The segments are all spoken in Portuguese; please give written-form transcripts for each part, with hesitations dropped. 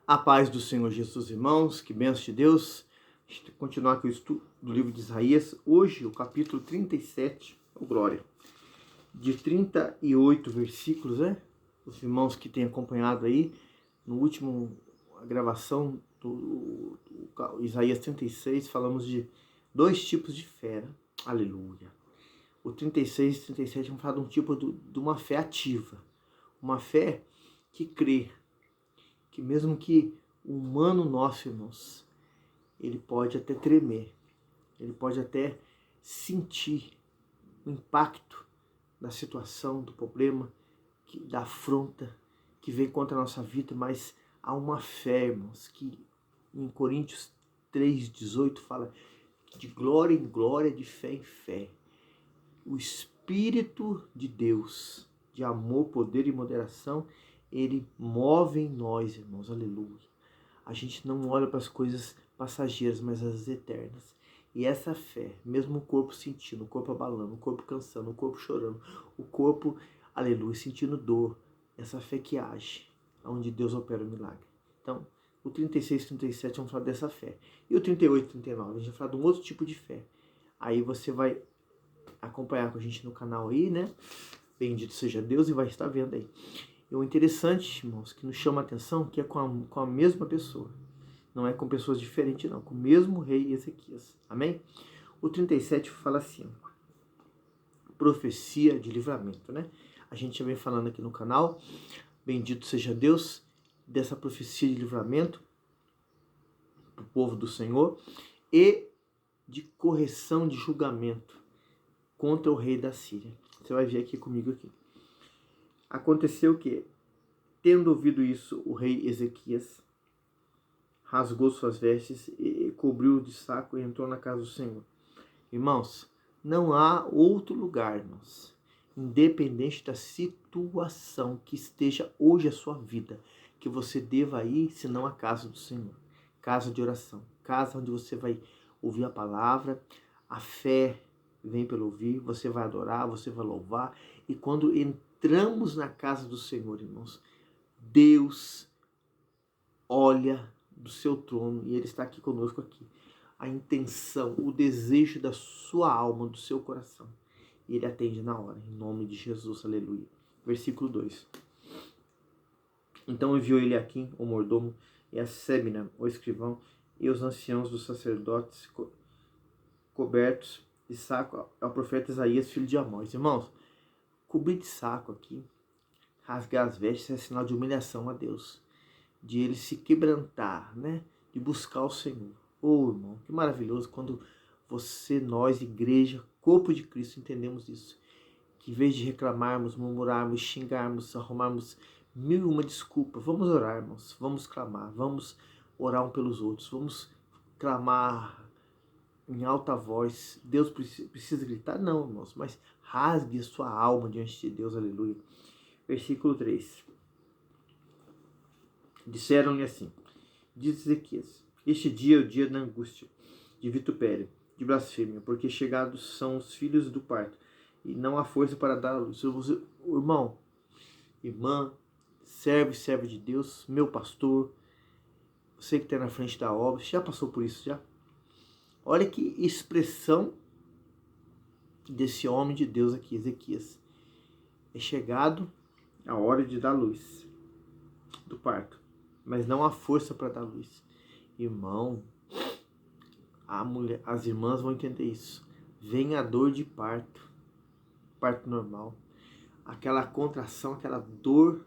A paz do Senhor Jesus, irmãos, que bênção de Deus. A gente vai continuar com o estudo do livro de Isaías. Hoje, o capítulo 37, glória, de 38 versículos, né? Os irmãos que têm acompanhado aí, no último gravação do Isaías 36, falamos de dois tipos de fé, né? Aleluia. O 36 e 37 vão falar de um tipo de uma fé ativa, uma fé que crê, que mesmo que o humano nosso, irmãos, ele pode até tremer, ele pode até sentir o impacto da situação, do problema, da afronta que vem contra a nossa vida, mas há uma fé, irmãos, que em Coríntios 3,18 fala de glória em glória, de fé em fé. O Espírito de Deus, de amor, poder e moderação, ele move em nós, irmãos, aleluia. A gente não olha para as coisas passageiras, mas as eternas. E essa fé, mesmo o corpo sentindo, o corpo abalando, o corpo cansando, o corpo chorando, o corpo, aleluia, sentindo dor, essa fé que age, onde Deus opera o milagre. Então, o 36 e 37 vamos falar dessa fé. E o 38 e 39, a gente vai falar de um outro tipo de fé. Aí você vai acompanhar com a gente no canal aí, né? Bendito seja Deus, e vai estar vendo aí. E o interessante, irmãos, que nos chama a atenção, que é com a mesma pessoa. Não é com pessoas diferentes, não. Com o mesmo rei Ezequias. Amém? O 37 fala assim, profecia de livramento, né? A gente já vem falando aqui no canal, bendito seja Deus, dessa profecia de livramento para o povo do Senhor e de correção de julgamento contra o rei da Síria. Você vai ver aqui comigo aqui. Aconteceu que, tendo ouvido isso, o rei Ezequias rasgou suas vestes e cobriu de saco e entrou na casa do Senhor. Irmãos, não há outro lugar, irmãos, independente da situação que esteja hoje a sua vida, que você deva ir, senão a casa do Senhor. Casa de oração, casa onde você vai ouvir a palavra, a fé vem pelo ouvir, você vai adorar, você vai louvar. E quando entramos na casa do Senhor, irmãos, Deus olha do seu trono e Ele está aqui conosco aqui. A intenção, o desejo da sua alma, do seu coração. E Ele atende na hora, em nome de Jesus, aleluia. Versículo 2. Então enviou ele Aquim, o mordomo, e a Sébina, o escrivão, e os anciãos dos sacerdotes cobertos de saco ao profeta Isaías, filho de Amós. Irmãos, cobrir de saco aqui, rasgar as vestes, é sinal de humilhação a Deus, de ele se quebrantar, né? De buscar o Senhor. Oh, irmão, que maravilhoso quando você, nós, igreja, corpo de Cristo, entendemos isso. Que em vez de reclamarmos, murmurarmos, xingarmos, arrumarmos mil e uma desculpa, vamos orar, irmãos, vamos clamar, vamos orar um pelos outros, vamos clamar em alta voz. Deus precisa gritar? Não, irmãos, mas rasgue a sua alma diante de Deus, aleluia. Versículo 3. Disseram-lhe assim, diz Ezequias, este dia é o dia da angústia, de vitupério, de blasfêmia, porque chegados são os filhos do parto, e não há força para dar a luz. Irmão, irmã, servo de Deus, meu pastor, você que está na frente da obra, já passou por isso já? Olha que expressão desse homem de Deus aqui, Ezequias. É chegado a hora de dar luz do parto, mas não há força para dar luz. Irmão, as irmãs vão entender isso. Vem a dor de parto, parto normal. Aquela contração, aquela dor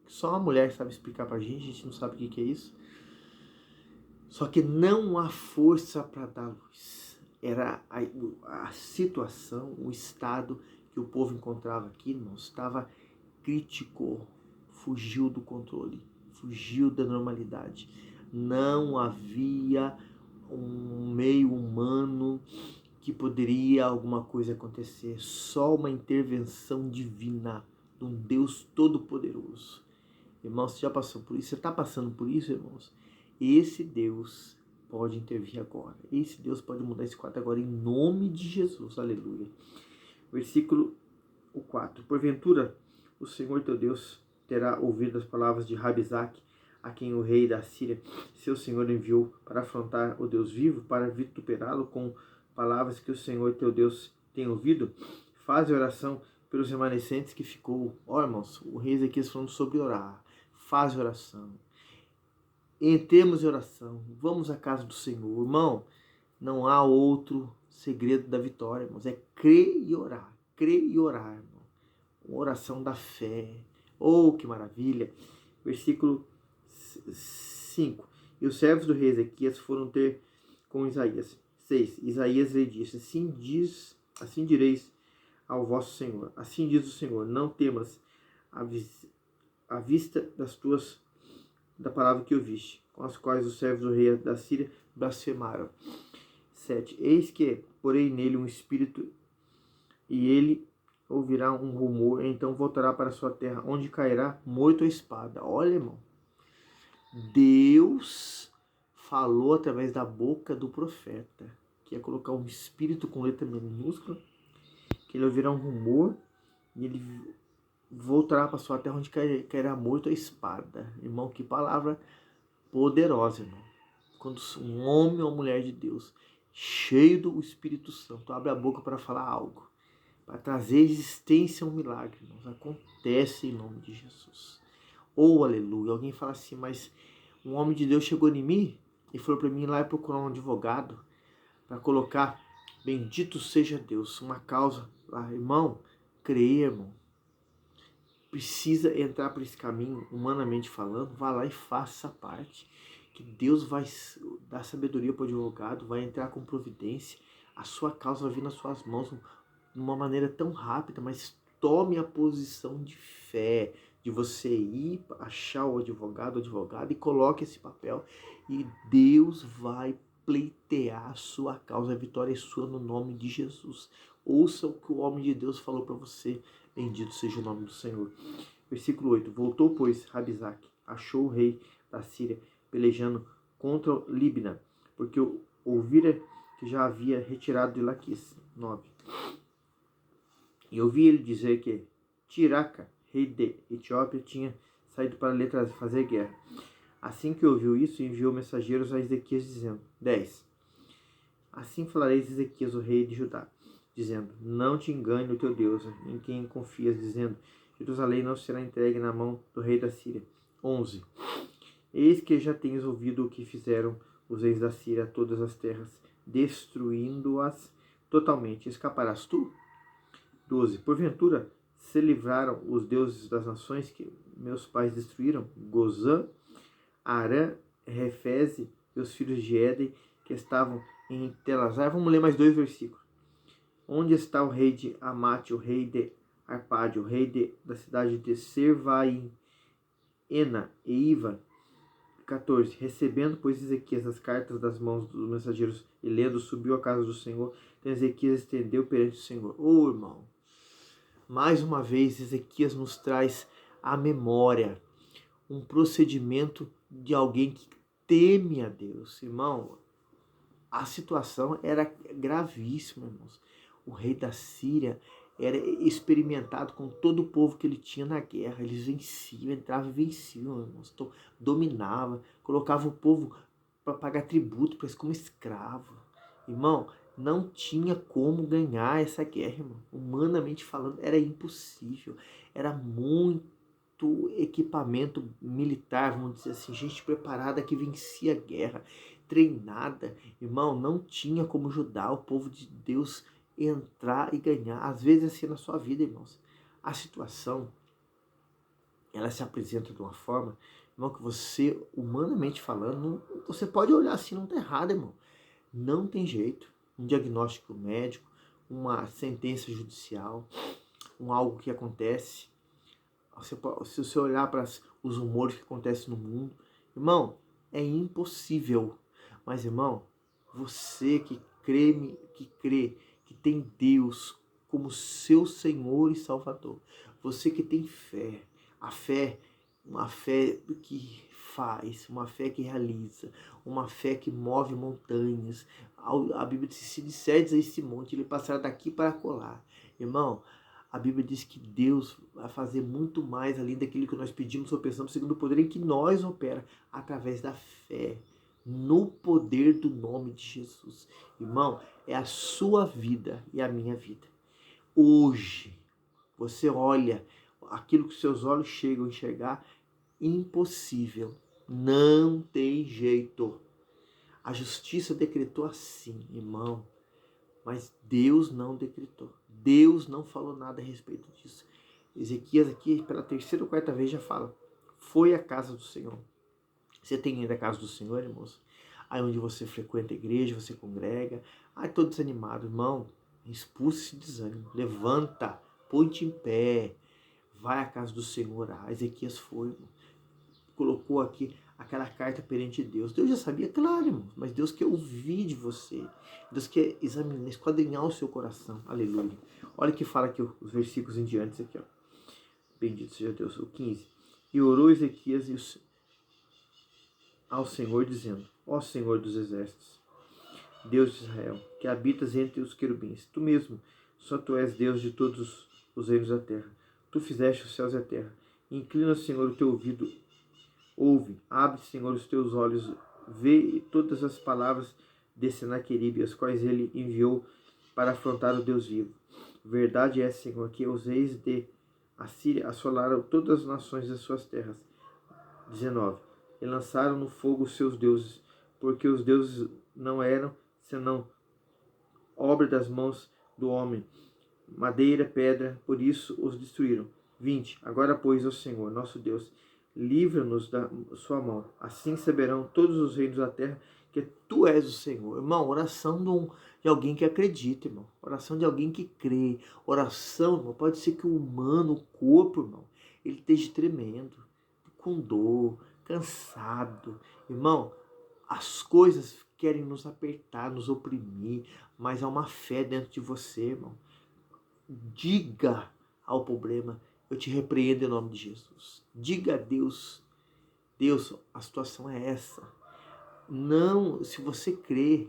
que só uma mulher sabe explicar pra gente, a gente não sabe o que é isso. Só que não há força para dar luz. Era a situação, o estado que o povo encontrava aqui, irmão, estava crítico, fugiu do controle, fugiu da normalidade. Não havia um meio humano que poderia alguma coisa acontecer. Só uma intervenção divina de um Deus Todo-Poderoso. Irmãos, você já passou por isso? Você está passando por isso, irmãos? Esse Deus pode intervir agora. Esse Deus pode mudar esse quadro agora, em nome de Jesus. Aleluia. Versículo 4. Porventura, o Senhor teu Deus terá ouvido as palavras de Rabizaque, a quem o rei da Síria, seu senhor, enviou para afrontar o Deus vivo, para vituperá-lo com palavras que o Senhor teu Deus tem ouvido? Faz oração pelos remanescentes que ficou. Ó, irmãos, o rei Ezequias falando sobre orar. Faz oração. Entremos em oração. Vamos à casa do Senhor. Irmão, não há outro segredo da vitória, irmãos. É crer e orar. Crer e orar, irmão. Uma oração da fé. Oh, que maravilha. Versículo 5. E os servos do rei Ezequias foram ter com Isaías. 6. Isaías lhe disse: assim direis ao vosso Senhor. Assim diz o Senhor: não temas à vista da palavra que ouviste, com as quais os servos do rei da Síria blasfemaram. 7. Eis que porei nele um espírito, e ele ouvirá um rumor, então voltará para sua terra, onde cairá morto a espada. Olha, irmão, Deus falou através da boca do profeta, que ia colocar um espírito com letra minúscula, que ele ouvirá um rumor, e ele voltará para sua terra, onde cairá morto a espada. Irmão, que palavra poderosa, irmão. Quando um homem ou mulher de Deus, cheio do Espírito Santo, abre a boca para falar algo, para trazer existência a um milagre, irmãos, acontece em nome de Jesus. Oh, aleluia. Alguém fala assim, mas um homem de Deus chegou em mim e falou para mim ir lá e procurar um advogado para colocar bendito seja Deus, uma causa lá. Irmão, creia, irmão. Precisa entrar por esse caminho, humanamente falando, vá lá e faça essa parte. Que Deus vai dar sabedoria para o advogado, vai entrar com providência. A sua causa vai vir nas suas mãos de uma maneira tão rápida, mas tome a posição de fé, de você ir achar o advogado e coloque esse papel e Deus vai pleitear a sua causa. A vitória é sua no nome de Jesus. Ouça o que o homem de Deus falou para você. Bendito seja o nome do Senhor. Versículo 8. Voltou, pois, Rabizaque, achou o rei da Síria pelejando contra Líbina, porque ouvira que já havia retirado de Laquis. 9. E ouvi ele dizer que Tiraca, rei de Etiópia, tinha saído para lhe fazer guerra. Assim que ouviu isso, enviou mensageiros a Ezequias, dizendo: 10. Assim falareis a Ezequias, o rei de Judá, dizendo: não te engane o teu Deus, em quem confias, dizendo: Jerusalém não será entregue na mão do rei da Síria. 11. Eis que já tens ouvido o que fizeram os reis da Síria a todas as terras, destruindo-as totalmente. Escaparás tu? 12. Porventura se livraram os deuses das nações que meus pais destruíram? Gozã, Arã, Refeze e os filhos de Éden que estavam em Telazar. Vamos ler mais 2 versículos. Onde está o rei de Amate, o rei de Arpade, o rei da cidade de Servaim, Ena e Iva? 14. Recebendo, pois, Ezequias as cartas das mãos dos mensageiros e lendo, subiu à casa do Senhor. Então Ezequias estendeu perante o Senhor. Oh, irmão, mais uma vez Ezequias nos traz à memória um procedimento de alguém que teme a Deus. Irmão, a situação era gravíssima, irmãos. O rei da Síria era experimentado com todo o povo que ele tinha na guerra. Eles venciam, entravam e venciam, irmãos. Então, dominava, colocava o povo para pagar tributo para eles como escravo. Irmão, não tinha como ganhar essa guerra, irmão. Humanamente falando, era impossível. Era muito equipamento militar, vamos dizer assim, gente preparada que vencia a guerra, treinada. Irmão, não tinha como ajudar o povo de Deus entrar e ganhar. Às vezes assim na sua vida, irmãos, a situação ela se apresenta de uma forma, irmão, que você, humanamente falando, você pode olhar assim, não tá errado, irmão. Não tem jeito. Um diagnóstico médico, uma sentença judicial, algo que acontece. Se você olhar para os rumores que acontecem no mundo, irmão, é impossível. Mas, irmão, você que crê que tem Deus como seu Senhor e Salvador, você que tem fé, a fé, uma fé que faz, uma fé que realiza, uma fé que move montanhas. A Bíblia diz: se disserdes a esse monte, ele passará daqui para colar. Irmão, A Bíblia diz que Deus vai fazer muito mais além daquilo que nós pedimos ou pensamos, segundo o poder em que nós opera, através da fé, no poder do nome de Jesus. Irmão, é a sua vida e a minha vida. Hoje, você olha aquilo que seus olhos chegam a enxergar, impossível, não tem jeito. A justiça decretou assim, irmão, mas Deus não decretou. Deus não falou nada a respeito disso. Ezequias aqui, pela terceira ou quarta vez, já fala, foi a casa do Senhor. Você tem ido à casa do Senhor, irmãos? Aí onde você frequenta a igreja, você congrega. Ai, tô desanimado, irmão. Expulse esse desânimo. Levanta, põe-te em pé. Vai à casa do Senhor. Ah, Ezequias foi, irmão. Colocou aqui aquela carta perante Deus. Deus já sabia, claro, irmão, mas Deus quer ouvir de você. Deus quer examinar, esquadrinhar o seu coração. Aleluia. Olha o que fala aqui os versículos em diante aqui, ó. Bendito seja Deus. O 15. E orou Ezequias ao Senhor, dizendo, ó Senhor dos exércitos, Deus de Israel, que habitas entre os querubins, tu mesmo, só tu és Deus de todos os reinos da terra. Tu fizeste os céus e a terra. Inclina, Senhor, o teu ouvido, ouve, abre, Senhor, os teus olhos, vê todas as palavras de Senaqueribe, as quais ele enviou para afrontar o Deus vivo. Verdade é, Senhor, que os reis de Assíria assolaram todas as nações das suas terras. 19. E lançaram no fogo os seus deuses, porque os deuses não eram senão obra das mãos do homem, madeira, pedra, por isso os destruíram. 20. Agora, pois, ó Senhor, nosso Deus, livra-nos da sua mão. Assim saberão todos os reinos da terra que tu és o Senhor. Irmão, oração de alguém que acredita, irmão. Oração de alguém que crê. Oração, irmão, pode ser que o humano, o corpo, irmão, ele esteja tremendo, com dor, cansado. Irmão, as coisas querem nos apertar, nos oprimir, mas há uma fé dentro de você, irmão. Diga ao problema, eu te repreendo em nome de Jesus. Diga a Deus, Deus, a situação é essa. Não, se você crê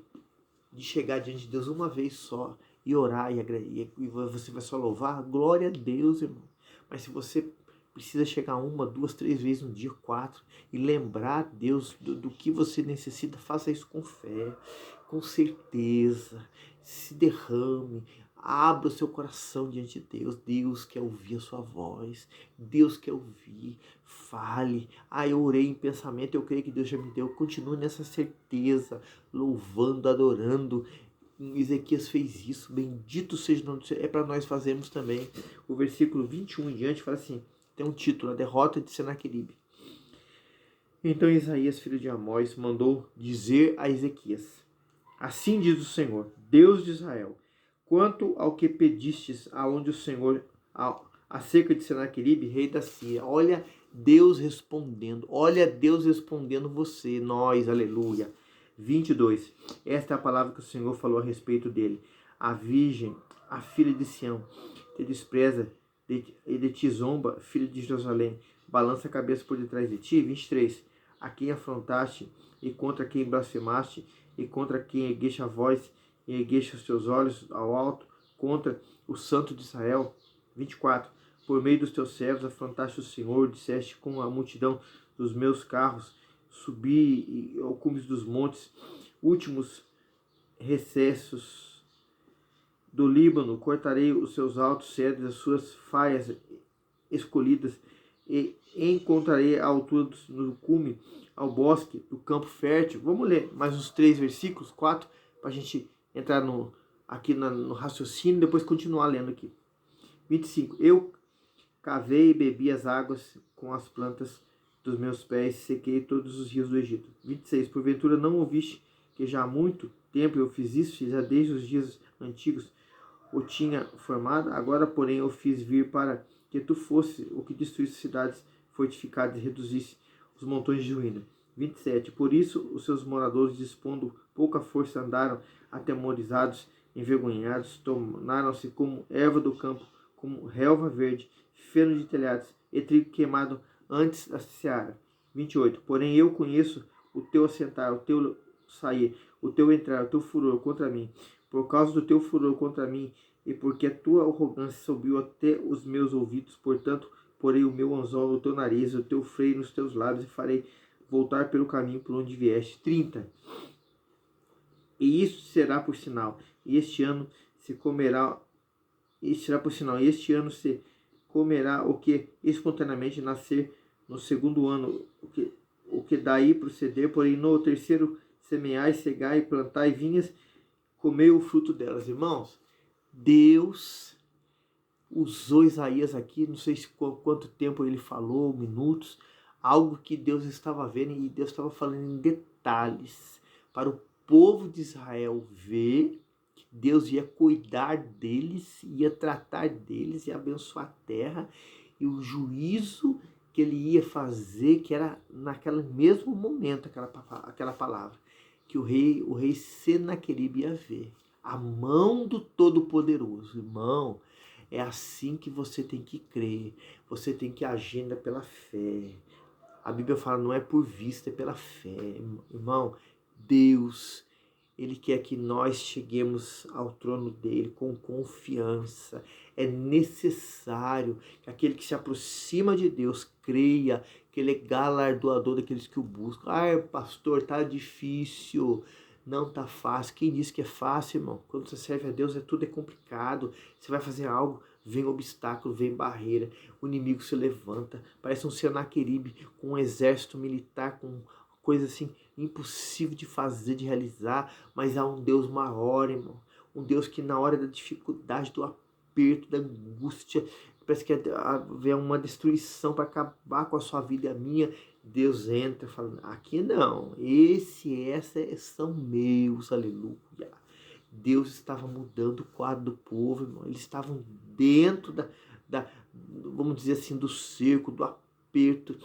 de chegar diante de Deus uma vez só e orar e você vai só louvar, glória a Deus, irmão. Mas se você precisa chegar uma, duas, três vezes no dia, 4, e lembrar Deus do que você necessita, faça isso com fé, com certeza, se derrame, abra o seu coração diante de Deus. Deus quer ouvir a sua voz, Deus quer ouvir, fale. Ah, eu orei em pensamento, eu creio que Deus já me deu. Continue nessa certeza, louvando, adorando. Ezequias fez isso, bendito seja o nome do Senhor. É para nós fazermos também. O versículo 21 em diante fala assim, tem um título, a derrota de Senaqueribe. Então Isaías, filho de Amós, mandou dizer a Ezequias, assim diz o Senhor, Deus de Israel, quanto ao que pedistes aonde o Senhor, acerca de Senaqueribe, rei da Síria. Olha Deus respondendo você, nós, aleluia. 22. Esta é a palavra que o Senhor falou a respeito dele. A virgem, a filha de Sião, te despreza e de ti zomba, filho de Jerusalém, balança a cabeça por detrás de ti. 23. A quem afrontaste e contra quem blasfemaste e contra quem ergueste a voz e ergueste os teus olhos ao alto, contra o Santo de Israel. 24. Por meio dos teus servos afrontaste o Senhor, disseste com a multidão dos meus carros, subi ao cumes dos montes, últimos recessos do Líbano, cortarei os seus altos cedros, as suas faias escolhidas, e encontrarei a altura do cume, ao bosque do campo fértil. Vamos ler mais uns 3 versículos, 4, para a gente entrar aqui no raciocínio, depois continuar lendo aqui. 25. Eu cavei e bebi as águas com as plantas dos meus pés, sequei todos os rios do Egito. 26. Porventura não ouviste que já há muito tempo eu fiz isso, já desde os dias antigos o tinha formado? Agora, porém, eu fiz vir para que tu fosse o que destruísse cidades fortificadas e reduzisse os montões de ruína. 27. Por isso, os seus moradores, dispondo pouca força, andaram atemorizados, envergonhados, tornaram-se como erva do campo, como relva verde, feno de telhados e trigo queimado antes da seara. 28. Porém eu conheço o teu assentar, o teu sair, o teu entrar, o teu furor contra mim. Por causa do teu furor contra mim, e porque a tua arrogância subiu até os meus ouvidos, portanto, porei o meu anzol no teu nariz, o teu freio nos teus lábios, e farei voltar pelo caminho por onde vieste. 30. E isso será por sinal, e este ano se comerá, isso será por sinal, e este ano se comerá o que espontaneamente nascer no segundo ano, o que daí proceder, porém no terceiro semeai, cegai, plantai vinhas, comei o fruto delas. Irmãos, Deus usou Isaías aqui, não sei quanto tempo ele falou, minutos, algo que Deus estava vendo e Deus estava falando em detalhes para o povo de Israel ver que Deus ia cuidar deles, ia tratar deles e abençoar a terra, e o juízo que ele ia fazer, que era naquele mesmo momento, aquela palavra, que o rei Senaqueribe ia ver. A mão do Todo-Poderoso, irmão, é assim que você tem que crer, você tem que agir pela fé. A Bíblia fala, não é por vista, é pela fé. Irmão, Deus, Ele quer que nós cheguemos ao trono dele com confiança. É necessário que aquele que se aproxima de Deus creia que ele é galardoador daqueles que o buscam. Ah, pastor, tá difícil. Não tá fácil. Quem disse que é fácil, irmão? Quando você serve a Deus, tudo é complicado. Você vai fazer algo, vem obstáculo, vem barreira. O inimigo se levanta. Parece um Senaqueribe com um exército militar, com coisa assim impossível de fazer, de realizar. Mas há um Deus maior, irmão. Um Deus que na hora da dificuldade, do aperto, da angústia, parece que vem uma destruição para acabar com a sua vida e a minha. Deus entra falando, aqui não, essas são meus, aleluia. Deus estava mudando o quadro do povo, irmão. Eles estavam dentro vamos dizer assim, do cerco, do aperto,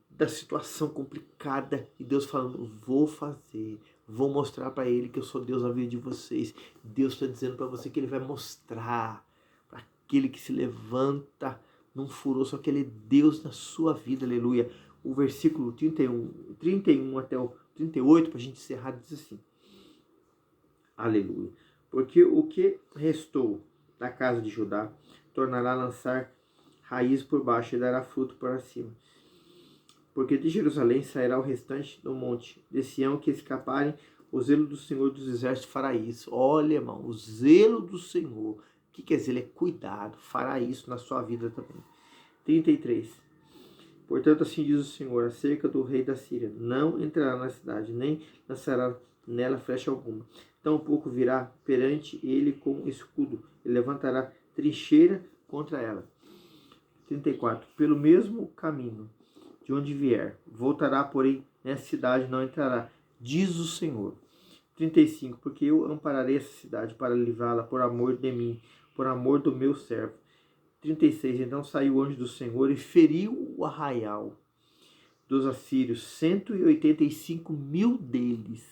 da situação complicada. E Deus falando, vou fazer, vou mostrar para ele que eu sou Deus na vida de vocês. Deus está dizendo para você que ele vai mostrar para aquele que se levanta num furor, só que ele é Deus na sua vida, aleluia. O versículo 31 até o 38, para a gente encerrar, diz assim, aleluia. Porque o que restou da casa de Judá tornará a lançar raiz por baixo e dará fruto para cima. Porque de Jerusalém sairá o restante do monte de Sião que escaparem, o zelo do Senhor dos Exércitos fará isso. Olha, irmão, o zelo do Senhor, o que quer dizer? Ele é cuidado, fará isso na sua vida também. 33. Portanto, assim diz o Senhor, acerca do rei da Síria, não entrará na cidade, nem lançará nela flecha alguma. Tampouco virá perante ele com escudo, e levantará trincheira contra ela. 34. Pelo mesmo caminho de onde vier, voltará, porém, nessa cidade não entrará, diz o Senhor. 35. Porque eu ampararei essa cidade para livrá-la por amor de mim, por amor do meu servo. 36. Então saiu o anjo do Senhor e feriu o arraial dos assírios, 185 mil deles,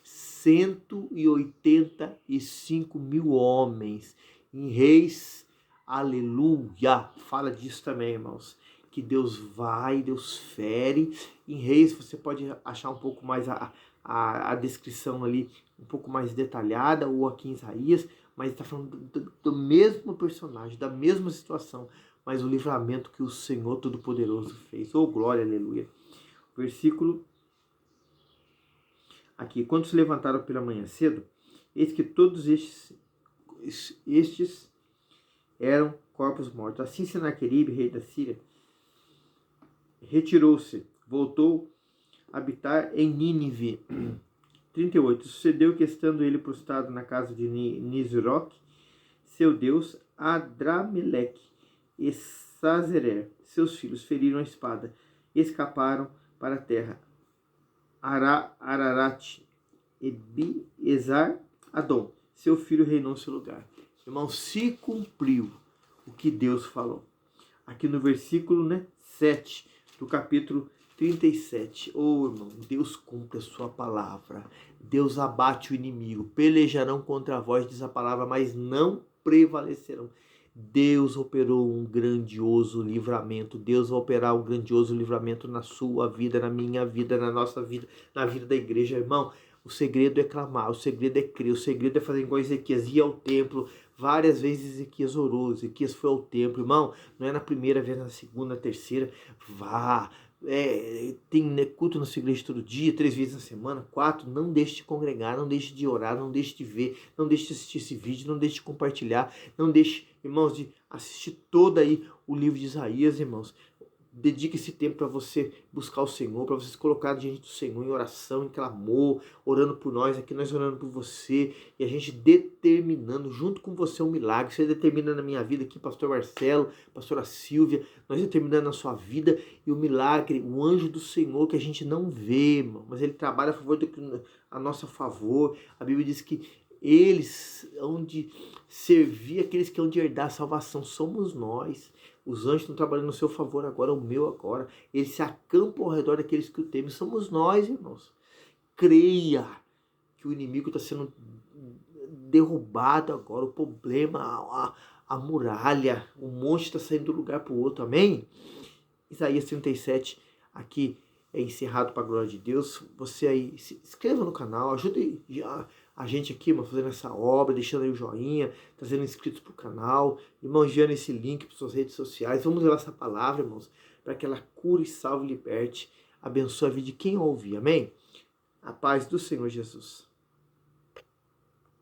185 mil homens, em reis, aleluia, fala disso também, irmãos, que Deus fere. Em Reis você pode achar um pouco mais a descrição ali, um pouco mais detalhada, ou aqui em Isaías, mas está falando do mesmo personagem, da mesma situação, mas o livramento que o Senhor Todo-Poderoso fez. Oh, glória, aleluia. Versículo aqui. Quando se levantaram pela manhã cedo, eis que todos estes eram corpos mortos. Assim Senaqueribe, rei da Síria, retirou-se, voltou a habitar em Nínive. 38. Sucedeu que, estando ele prostrado na casa de Nisroque, seu deus, Adrameleque e Sazerer, seus filhos, feriram a espada e escaparam para a terra. Ararat e Biezar Adom, seu filho, reinou em seu lugar. Irmão, se cumpriu o que Deus falou. Aqui no versículo 7 do capítulo 37. Oh, irmão, Deus cumpre a sua palavra. Deus abate o inimigo. Pelejarão contra vós, diz a palavra, mas não prevalecerão. Deus operou um grandioso livramento. Deus vai operar um grandioso livramento na sua vida, na minha vida, na nossa vida, na vida da igreja, irmão. O segredo é clamar, o segredo é crer, o segredo é fazer igual Ezequias, ir ao templo. Várias vezes Ezequias orou, Ezequias foi ao templo. Irmão, não é na primeira vez, na segunda, na terceira. Vá. Tem, né, culto na sua igreja todo dia, 3 vezes na semana, 4. Não deixe de congregar, não deixe de orar, não deixe de ver, não deixe de assistir esse vídeo, não deixe de compartilhar, não deixe, irmãos, de assistir todo aí o livro de Isaías, irmãos. Dedique esse tempo para você buscar o Senhor, para você se colocar diante do Senhor em oração, em clamor, orando por nós, aqui nós orando por você, e a gente determinando junto com você um milagre. Você determina na minha vida aqui, pastor Marcelo, pastora Silvia, nós determinando na sua vida, e o milagre, o anjo do Senhor que a gente não vê, irmão, mas ele trabalha a nosso favor. A Bíblia diz que eles hão de servir aqueles que hão de herdar a salvação, somos nós. Os anjos estão trabalhando no seu favor agora, o meu agora. Eles se acampam ao redor daqueles que o temem. Somos nós, irmãos. Creia que o inimigo está sendo derrubado agora. O problema, a muralha, o monte está saindo de um lugar para o outro. Amém? Isaías 37 aqui é encerrado para a glória de Deus. Você aí, se inscreva no canal, ajude a gente aqui, irmão, fazendo essa obra, deixando aí o joinha, trazendo inscritos para o canal, irmão, enviando esse link para suas redes sociais. Vamos levar essa palavra, irmãos, para que ela cure, salve e liberte, abençoe a vida de quem ouve. Amém? A paz do Senhor Jesus.